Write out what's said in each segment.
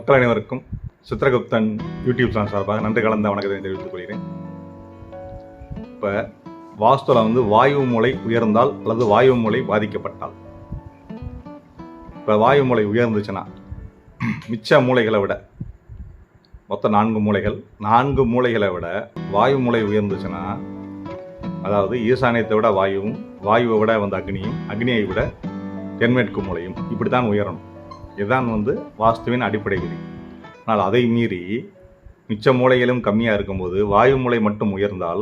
மக்கள் அனைவருக்கும் Chitragupta YouTube channel சார்பாக நன்றி கலந்த வணக்கத்தை தெரிவித்துக் கொள்கிறேன். இப்போ வாஸ்துல வாயு மூலை உயர்ந்தால் அல்லது வாயு மூலை பாதிக்கப்பட்டால், இப்போ வாயு மூலை உயர்ந்துச்சுன்னா மிச்ச மூலைகளை விட மொத்தம் 4 மூலைகளை விட வாயு மூலை உயர்ந்துச்சுன்னா, அதாவது ஈசானியத்தை விட வாயுவும், வாயுவை விட அக்னியும், அக்னியை விட தென்மேற்கு மூலையும் இப்படி தான் உயரணும். இதுதான் வாஸ்துவின் அடிப்படை விதி. ஆனால் அதை மீறி மிச்ச மூலைகளும் கம்மியாக இருக்கும்போது வாயு மூலை மட்டும் உயர்ந்தால்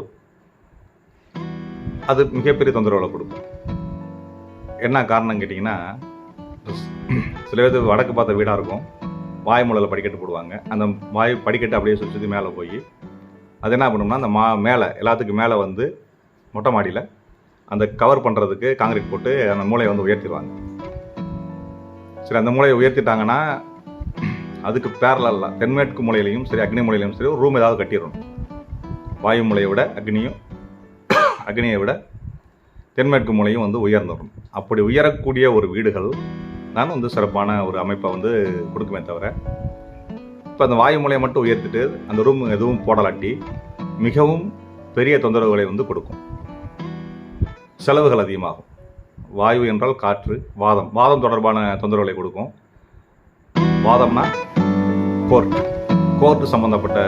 அது மிகப்பெரிய தொந்தரவுகளை கொடுக்கும். என்ன காரணம் கேட்டிங்கன்னா, சில பேர் வடக்கு பார்த்த வீடாக இருக்கும், வாயு மூலையில் படிக்கட்டு போடுவாங்க. அந்த வாயு படிக்கட்டு அப்படியே சுற்றி மேலே போய் அது என்ன பண்ணோம்னா, அந்த மேலே எல்லாத்துக்கும் மேலே மொட்டை மாடியில் அந்த கவர் பண்ணுறதுக்கு காங்கிரீட் போட்டு அந்த மூலையை உயர்த்திடுவாங்க. சரி, அந்த மூலையை உயர்த்திட்டாங்கன்னா அதுக்கு பேரலாக தென்மேற்கு மூலையிலையும் சரி, அக்னி மூலையிலையும் சரி ஒரு ரூம் ஏதாவது கட்டிடணும். வாயு மூலையை விட அக்னியை விட தென்மேற்கு மூலையும் உயர்ந்துடும். அப்படி உயரக்கூடிய ஒரு வீடுகள் தான் சிறப்பான ஒரு அமைப்பை கொடுக்குமே தவிர, இப்போ அந்த வாயு மூலையை மட்டும் உயர்த்திட்டு அந்த ரூம் எதுவும் போடலாட்டி மிகவும் பெரிய தொந்தரவுகளை கொடுக்கும். செலவுகள் அதிகமாகும். வாயு என்றால் காற்று, வாதம் தொடர்பான தொந்தரவுகளை கொடுக்கும். வாதம்னா கோர்ட்டு சம்மந்தப்பட்ட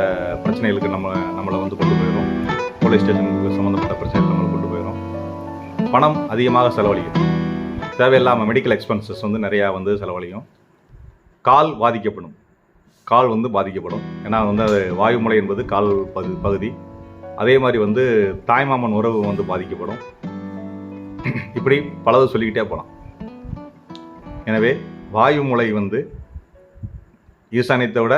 பிரச்சனைகளுக்கு நம்மளை கொண்டு போயிடும். போலீஸ் ஸ்டேஷனுக்கு சம்மந்தப்பட்ட பிரச்சனைகள் நம்மளை கொண்டு போயிடும். பணம் அதிகமாக செலவழியும். தேவையில்லாமல் மெடிக்கல் எக்ஸ்பென்சஸ் நிறையா செலவழியும். கால் பாதிக்கப்படும். பாதிக்கப்படும். ஏன்னா அது வாயுமலை என்பது கால் பகுதி. அதே மாதிரி தாய்மாமன் உறவு பாதிக்கப்படும். இப்படி பலது சொல்லிக்கிட்டே போகலாம். எனவே வாயு மூலை ஈசானியத்தை விட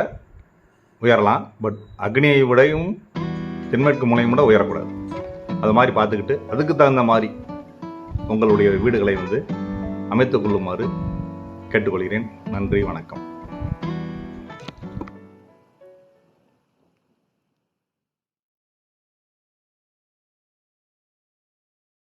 உயரலாம், பட் அக்னியை விடையும் தென்மேற்கு மூலையும் விட உயரக்கூடாது. அது மாதிரி பார்த்துக்கிட்டு அதுக்கு தகுந்த மாதிரி உங்களுடைய வீடுகளை அமைத்துக் கொள்ளுமாறு கேட்டுக்கொள்கிறேன். நன்றி, வணக்கம்.